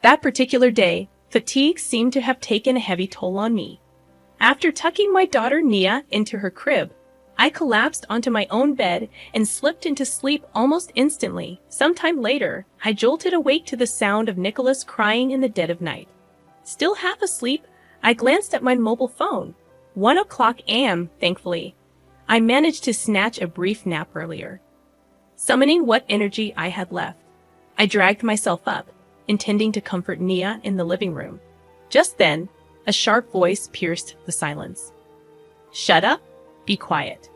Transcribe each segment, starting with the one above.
That particular day, fatigue seemed to have taken a heavy toll on me. After tucking my daughter Nia into her crib, I collapsed onto my own bed and slipped into sleep almost instantly. Sometime later, I jolted awake to the sound of Nicholas crying in the dead of night. Still half asleep, I glanced at my mobile phone. 1:00 a.m., thankfully. I managed to snatch a brief nap earlier. Summoning what energy I had left, I dragged myself up, intending to comfort Nia in the living room. Just then, a sharp voice pierced the silence. "Shut up! Be quiet."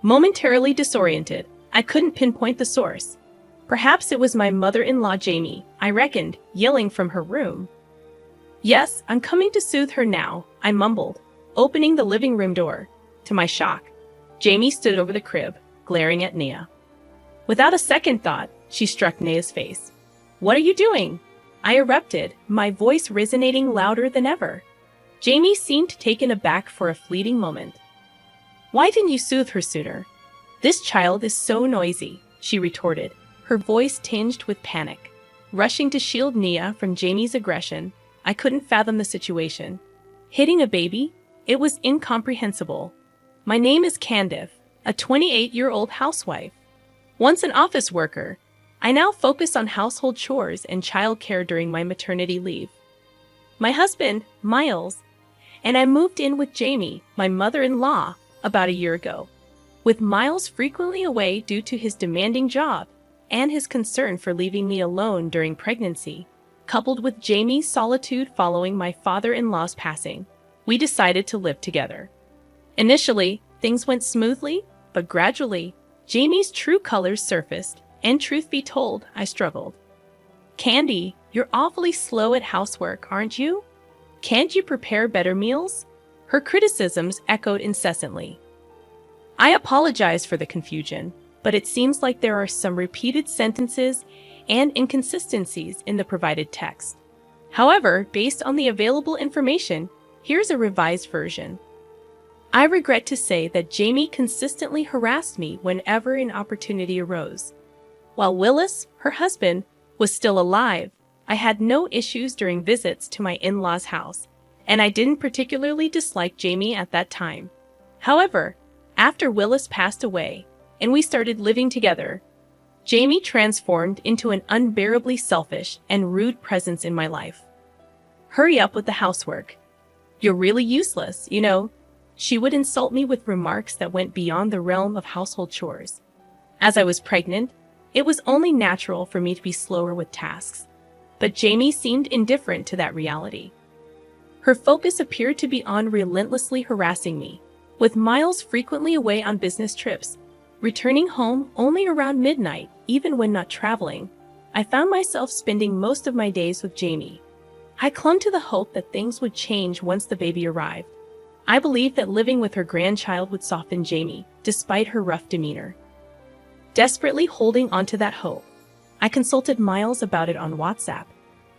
Momentarily disoriented, I couldn't pinpoint the source. Perhaps it was my mother-in-law Jamie, I reckoned, yelling from her room. "Yes, I'm coming to soothe her now," I mumbled, opening the living room door. To my shock, Jamie stood over the crib, glaring at Nia. Without a second thought, she struck Nia's face. "What are you doing?" I erupted, my voice resonating louder than ever. Jamie seemed taken aback for a fleeting moment. "Why didn't you soothe her sooner? This child is so noisy," she retorted, her voice tinged with panic. Rushing to shield Nia from Jamie's aggression, I couldn't fathom the situation. Hitting a baby? It was incomprehensible. My name is Candice, a 28-year-old housewife. Once an office worker, I now focus on household chores and childcare during my maternity leave. My husband, Miles, and I moved in with Jamie, my mother-in-law, about a year ago. With Miles frequently away due to his demanding job and his concern for leaving me alone during pregnancy, coupled with Jamie's solitude following my father-in-law's passing, we decided to live together. Initially, things went smoothly, but gradually, Jamie's true colors surfaced, and truth be told, I struggled. "Candy, you're awfully slow at housework, aren't you? Can't you prepare better meals?" Her criticisms echoed incessantly. I apologize for the confusion, but it seems like there are some repeated sentences and inconsistencies in the provided text. However, based on the available information, here's a revised version. I regret to say that Jamie consistently harassed me whenever an opportunity arose. While Willis, her husband, was still alive, I had no issues during visits to my in-laws' house, and I didn't particularly dislike Jamie at that time. However, after Willis passed away and we started living together, Jamie transformed into an unbearably selfish and rude presence in my life. "Hurry up with the housework. You're really useless, you know." She would insult me with remarks that went beyond the realm of household chores. As I was pregnant, it was only natural for me to be slower with tasks, but Jamie seemed indifferent to that reality. Her focus appeared to be on relentlessly harassing me, with Miles frequently away on business trips, returning home only around midnight, even when not traveling. I found myself spending most of my days with Jamie. I clung to the hope that things would change once the baby arrived. I believed that living with her grandchild would soften Jamie, despite her rough demeanor. Desperately holding onto that hope, I consulted Miles about it on WhatsApp,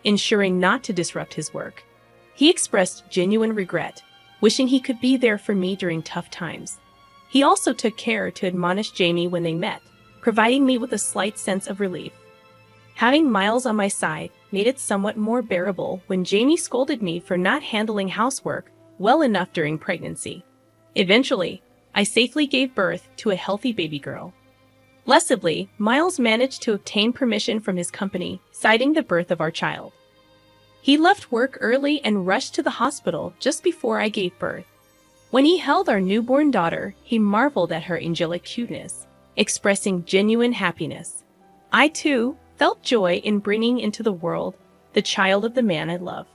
ensuring not to disrupt his work. He expressed genuine regret, wishing he could be there for me during tough times. He also took care to admonish Jamie when they met, providing me with a slight sense of relief. Having Miles on my side made it somewhat more bearable when Jamie scolded me for not handling housework well enough during pregnancy. Eventually, I safely gave birth to a healthy baby girl. Blessedly, Miles managed to obtain permission from his company, citing the birth of our child. He left work early and rushed to the hospital just before I gave birth. When he held our newborn daughter, he marveled at her angelic cuteness, expressing genuine happiness. I, too, felt joy in bringing into the world the child of the man I love.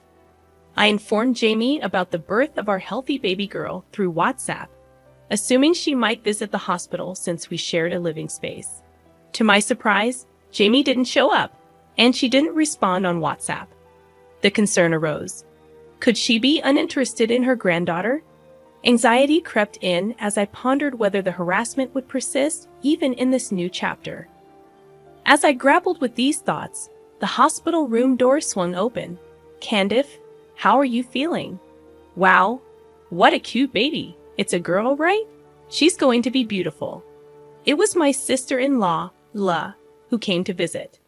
I informed Jamie about the birth of our healthy baby girl through WhatsApp, assuming she might visit the hospital since we shared a living space. To my surprise, Jamie didn't show up, and she didn't respond on WhatsApp. The concern arose. Could she be uninterested in her granddaughter? Anxiety crept in as I pondered whether the harassment would persist even in this new chapter. As I grappled with these thoughts, the hospital room door swung open. "Candice, how are you feeling?" "Wow, what a cute baby. It's a girl, right? She's going to be beautiful." It was my sister-in-law, La, who came to visit.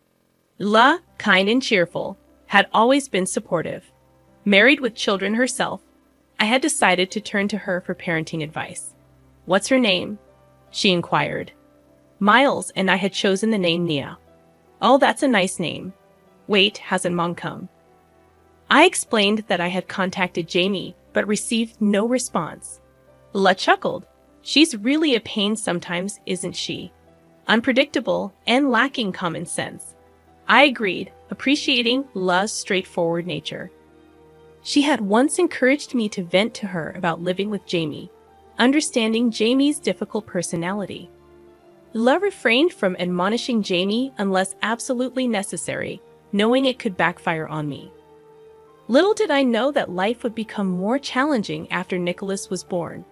La, kind and cheerful, had always been supportive. Married with children herself, I had decided to turn to her for parenting advice. "What's her name?" she inquired. Miles, and I had chosen the name Nia. "Oh, that's a nice name. Wait, hasn't Mom come?" I explained that I had contacted Jamie, but received no response. La chuckled. "She's really a pain sometimes, isn't she? Unpredictable and lacking common sense." I agreed, appreciating La's straightforward nature. She had once encouraged me to vent to her about living with Jamie, understanding Jamie's difficult personality. La refrained from admonishing Jamie unless absolutely necessary, knowing it could backfire on me. Little did I know that life would become more challenging after Nicholas was born.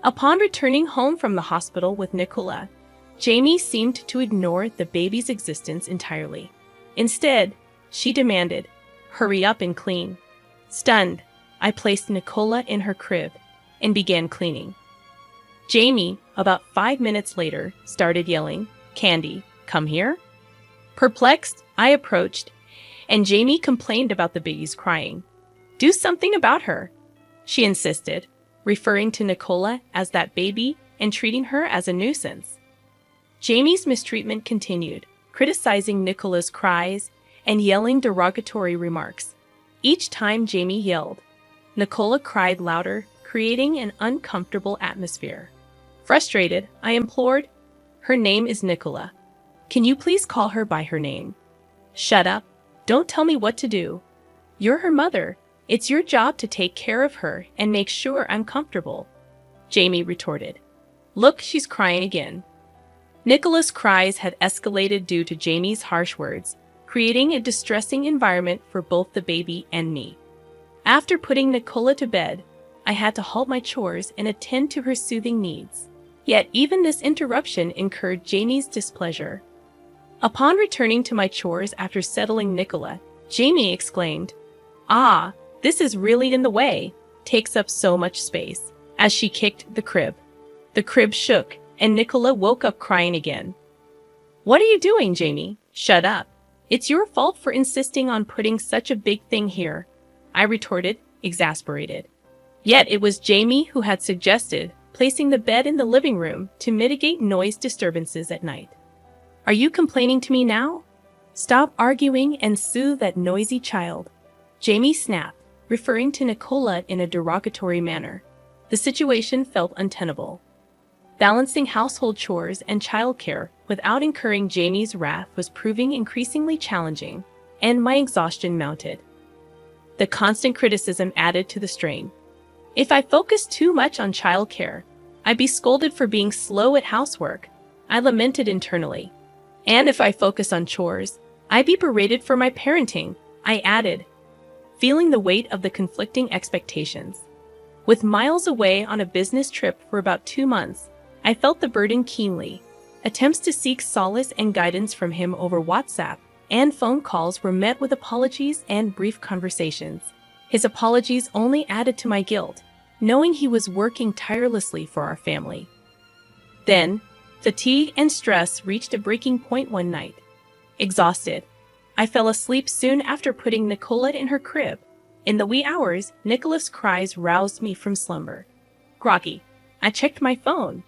Upon returning home from the hospital with Nicola, Jamie seemed to ignore the baby's existence entirely. Instead, she demanded, "Hurry up and clean." Stunned, I placed Nicola in her crib and began cleaning. Jamie, about 5 minutes later, started yelling, "Candy, come here." Perplexed, I approached, and Jamie complained about the baby's crying. "Do something about her," she insisted, referring to Nicola as that baby and treating her as a nuisance. Jamie's mistreatment continued, criticizing Nicola's cries and yelling derogatory remarks. Each time Jamie yelled, Nicola cried louder, creating an uncomfortable atmosphere. Frustrated, I implored, "Her name is Nicola. Can you please call her by her name?" "Shut up. Don't tell me what to do. You're her mother. It's your job to take care of her and make sure I'm comfortable," Jamie retorted. "Look, she's crying again." Nicola's cries had escalated due to Jamie's harsh words, creating a distressing environment for both the baby and me. After putting Nicola to bed, I had to halt my chores and attend to her soothing needs. Yet even this interruption incurred Jamie's displeasure. Upon returning to my chores after settling Nicola, Jamie exclaimed, "Ah, this is really in the way, takes up so much space," as she kicked the crib. The crib shook, and Nicola woke up crying again. "What are you doing, Jamie? Shut up. It's your fault for insisting on putting such a big thing here," I retorted, exasperated. Yet it was Jamie who had suggested placing the bed in the living room to mitigate noise disturbances at night. "Are you complaining to me now? Stop arguing and soothe that noisy child," Jamie snapped, referring to Nicola in a derogatory manner. The situation felt untenable. Balancing household chores and childcare without incurring Jamie's wrath was proving increasingly challenging, and my exhaustion mounted. The constant criticism added to the strain. If I focused too much on childcare, I'd be scolded for being slow at housework, I lamented internally. And if I focus on chores, I'd be berated for my parenting, I added, feeling the weight of the conflicting expectations. With Miles away on a business trip for about 2 months, I felt the burden keenly. Attempts to seek solace and guidance from him over WhatsApp and phone calls were met with apologies and brief conversations. His apologies only added to my guilt, knowing he was working tirelessly for our family. Then, fatigue and stress reached a breaking point one night. Exhausted, I fell asleep soon after putting Nicola in her crib. In the wee hours, Nicola's cries roused me from slumber. Groggy, I checked my phone.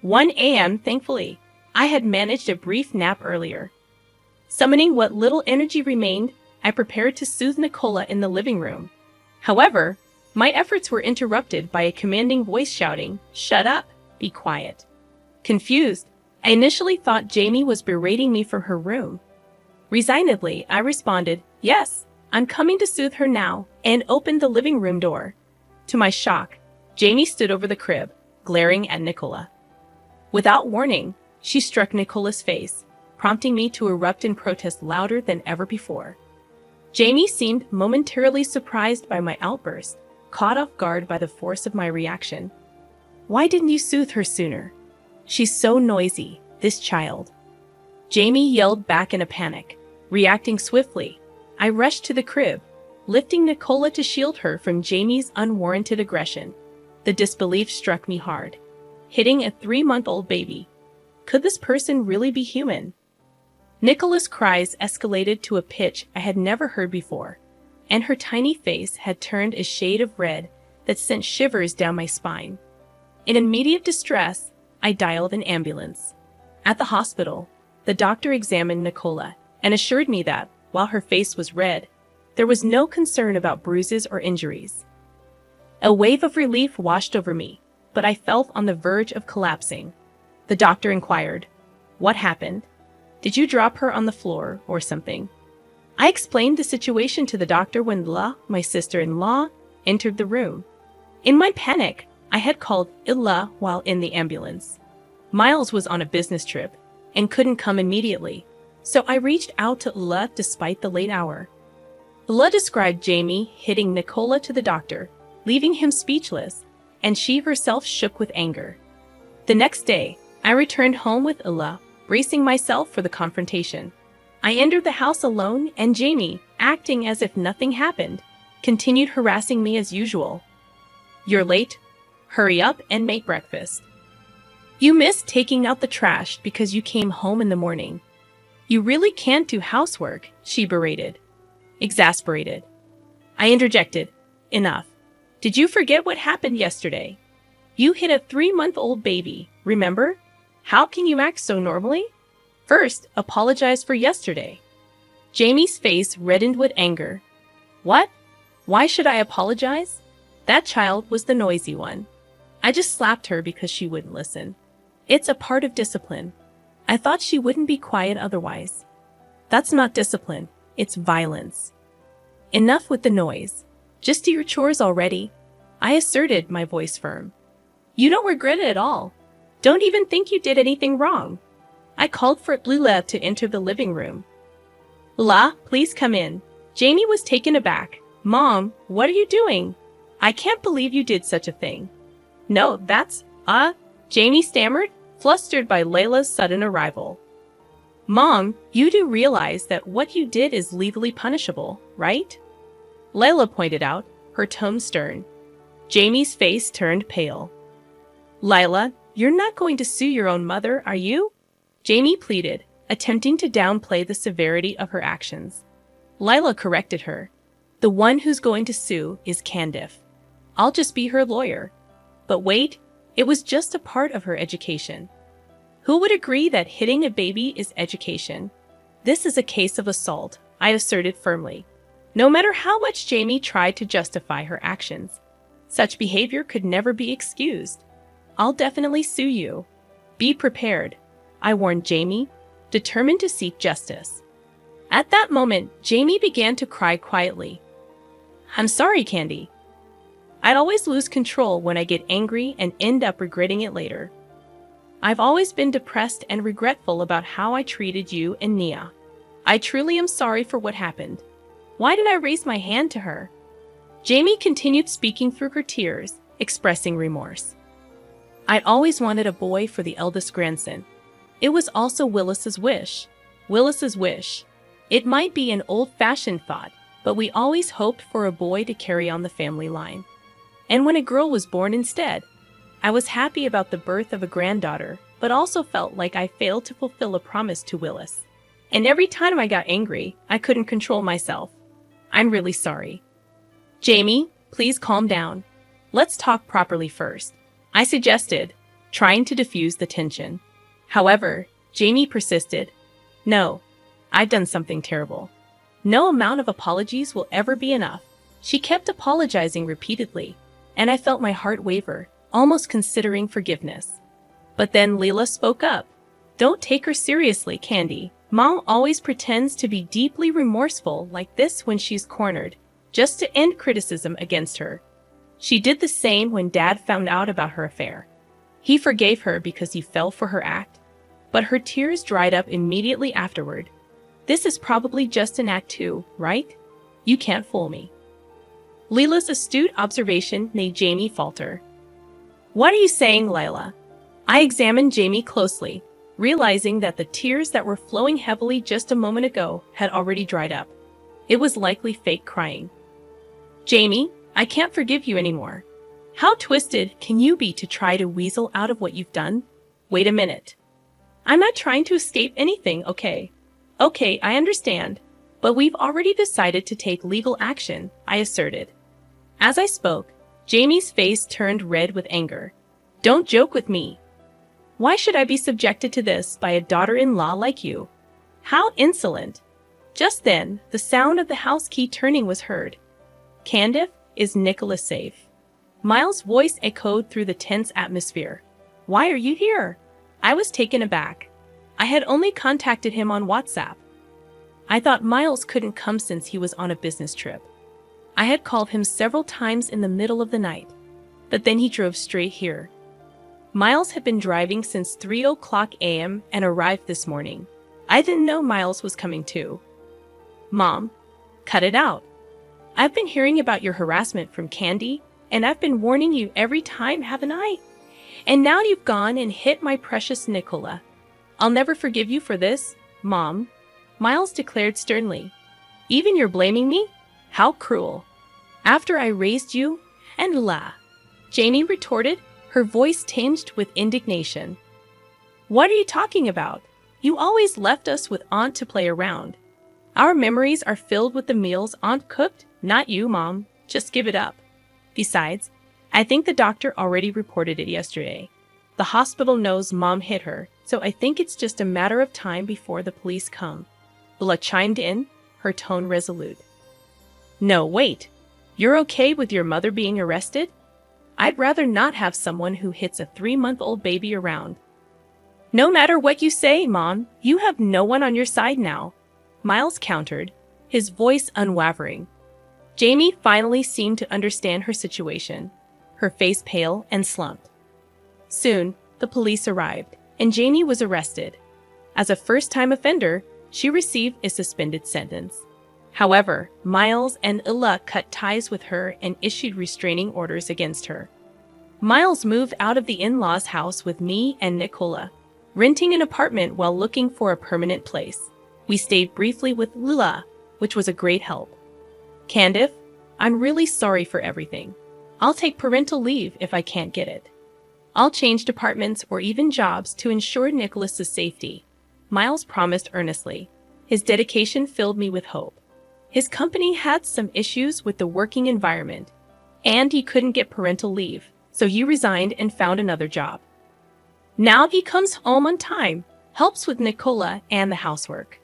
1 a.m., thankfully. I had managed a brief nap earlier. Summoning what little energy remained, I prepared to soothe Nicola in the living room. However, my efforts were interrupted by a commanding voice shouting, "Shut up, be quiet." Confused, I initially thought Jamie was berating me from her room. Resignedly, I responded, "Yes, I'm coming to soothe her now," and opened the living room door. To my shock, Jamie stood over the crib, glaring at Nicola. Without warning, she struck Nicola's face, prompting me to erupt in protest louder than ever before. Jamie seemed momentarily surprised by my outburst, caught off guard by the force of my reaction. "Why didn't you soothe her sooner? She's so noisy, this child." Jamie yelled back in a panic. Reacting swiftly, I rushed to the crib, lifting Nicola to shield her from Jamie's unwarranted aggression. The disbelief struck me hard. Hitting a 3-month-old baby. Could this person really be human? Nicola's cries escalated to a pitch I had never heard before, and her tiny face had turned a shade of red that sent shivers down my spine. In immediate distress, I dialed an ambulance. At the hospital, the doctor examined Nicola and assured me that, while her face was red, there was no concern about bruises or injuries. A wave of relief washed over me, but I felt on the verge of collapsing. The doctor inquired, "What happened? Did you drop her on the floor or something?" I explained the situation to the doctor when Illa, my sister-in-law, entered the room. In my panic, I had called Illa while in the ambulance. Miles was on a business trip and couldn't come immediately, so I reached out to Illa despite the late hour. Illa described Jamie hitting Nicola to the doctor, leaving him speechless, and she herself shook with anger. The next day, I returned home with Illa, bracing myself for the confrontation. I entered the house alone, and Jamie, acting as if nothing happened, continued harassing me as usual. "You're late. Hurry up and make breakfast. You missed taking out the trash because you came home in the morning. You really can't do housework," she berated. Exasperated, I interjected, "Enough. Did you forget what happened yesterday? You hit a 3-month-old baby, remember? How can you act so normally? First, apologize for yesterday." Jamie's face reddened with anger. "What? Why should I apologize? That child was the noisy one. I just slapped her because she wouldn't listen. It's a part of discipline. I thought she wouldn't be quiet otherwise." "That's not discipline, it's violence." "Enough with the noise. Just do your chores already," I asserted, my voice firm. "You don't regret it at all. Don't even think you did anything wrong." I called for Lila to enter the living room. "Lila, please come in." Jamie was taken aback. "Mom, what are you doing? I can't believe you did such a thing." "No, that's, Jamie stammered, flustered by Layla's sudden arrival. "Mom, you do realize that what you did is legally punishable, right?" Layla pointed out, her tone stern. Jamie's face turned pale. "Lila, you're not going to sue your own mother, are you?" Jamie pleaded, attempting to downplay the severity of her actions. Lila corrected her. "The one who's going to sue is Candice. I'll just be her lawyer." But wait, it was just a part of her education. Who would agree that hitting a baby is education? "This is a case of assault," I asserted firmly. No matter how much Jamie tried to justify her actions, such behavior could never be excused. "I'll definitely sue you. Be prepared," I warned Jamie, determined to seek justice. At that moment, Jamie began to cry quietly. "I'm sorry, Candy. I'd always lose control when I get angry and end up regretting it later. I've always been depressed and regretful about how I treated you and Nia. I truly am sorry for what happened. Why did I raise my hand to her?" Jamie continued speaking through her tears, expressing remorse. "I'd always wanted a boy for the eldest grandson. It was also Willis's wish. Willis's wish. It might be an old-fashioned thought, but we always hoped for a boy to carry on the family line. And when a girl was born instead, I was happy about the birth of a granddaughter, but also felt like I failed to fulfill a promise to Willis. And every time I got angry, I couldn't control myself. I'm really sorry." "Jamie, please calm down. Let's talk properly first," I suggested, trying to diffuse the tension. However, Jamie persisted. "No, I've done something terrible. No amount of apologies will ever be enough." She kept apologizing repeatedly, and I felt my heart waver, almost considering forgiveness. But then Leela spoke up. "Don't take her seriously, Candy. Mom always pretends to be deeply remorseful like this when she's cornered, just to end criticism against her. She did the same when Dad found out about her affair. He forgave her because he fell for her act, but her tears dried up immediately afterward. This is probably just an act too, right? You can't fool me." Leela's astute observation made Jamie falter. "What are you saying, Layla?" I examined Jamie closely, realizing that the tears that were flowing heavily just a moment ago had already dried up. It was likely fake crying. "Jamie, I can't forgive you anymore. How twisted can you be to try to weasel out of what you've done? Wait a minute. I'm not trying to escape anything, okay? Okay, I understand. But we've already decided to take legal action, I asserted. As I spoke, Jamie's face turned red with anger. Don't joke with me. Why should I be subjected to this by a daughter-in-law like you? How insolent! Just then, the sound of the house key turning was heard. Candace, is Nicholas safe? Miles' voice echoed through the tense atmosphere. Why are you here? I was taken aback. I had only contacted him on WhatsApp. I thought Miles couldn't come since he was on a business trip. I had called him several times in the middle of the night, but then he drove straight here. Miles had been driving since 3:00 a.m. and arrived this morning. I didn't know Miles was coming too. Mom, cut it out. I've been hearing about your harassment from Candy, and I've been warning you every time, haven't I? And now you've gone and hit my precious Nicola. I'll never forgive you for this, Mom, Miles declared sternly. Even you're blaming me? How cruel. After I raised you, and Jamie retorted, her voice tinged with indignation. What are you talking about? You always left us with Aunt to play around. Our memories are filled with the meals Aunt cooked, not you, Mom. Just give it up. Besides, I think the doctor already reported it yesterday. The hospital knows Mom hit her, so I think it's just a matter of time before the police come. Bella chimed in, her tone resolute. No, wait. You're okay with your mother being arrested? I'd rather not have someone who hits a 3-month-old baby around. No matter what you say, Mom, you have no one on your side now, Miles countered, his voice unwavering. Jamie finally seemed to understand her situation, her face pale and slumped. Soon, the police arrived, and Jamie was arrested. As a first-time offender, she received a suspended sentence. However, Miles and Ella cut ties with her and issued restraining orders against her. Miles moved out of the in-laws' house with me and Nicola, renting an apartment while looking for a permanent place. We stayed briefly with Lula, which was a great help. Candace, I'm really sorry for everything. I'll take parental leave if I can't get it. I'll change departments or even jobs to ensure Nicholas's safety, Miles promised earnestly. His dedication filled me with hope. His company had some issues with the working environment, and he couldn't get parental leave, so he resigned and found another job. Now he comes home on time, helps with Nicola and the housework.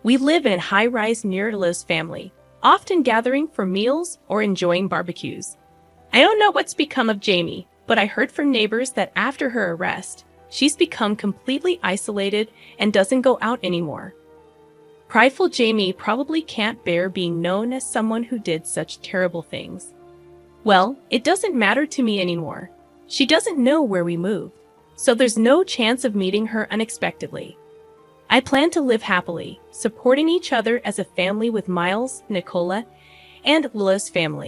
We live in a high-rise near Liz family, often gathering for meals or enjoying barbecues. I don't know what's become of Jamie, but I heard from neighbors that after her arrest, she's become completely isolated and doesn't go out anymore. Prideful Jamie probably can't bear being known as someone who did such terrible things. Well, it doesn't matter to me anymore. She doesn't know where we moved, so there's no chance of meeting her unexpectedly. I plan to live happily, supporting each other as a family with Miles, Nicola, and Lila's family.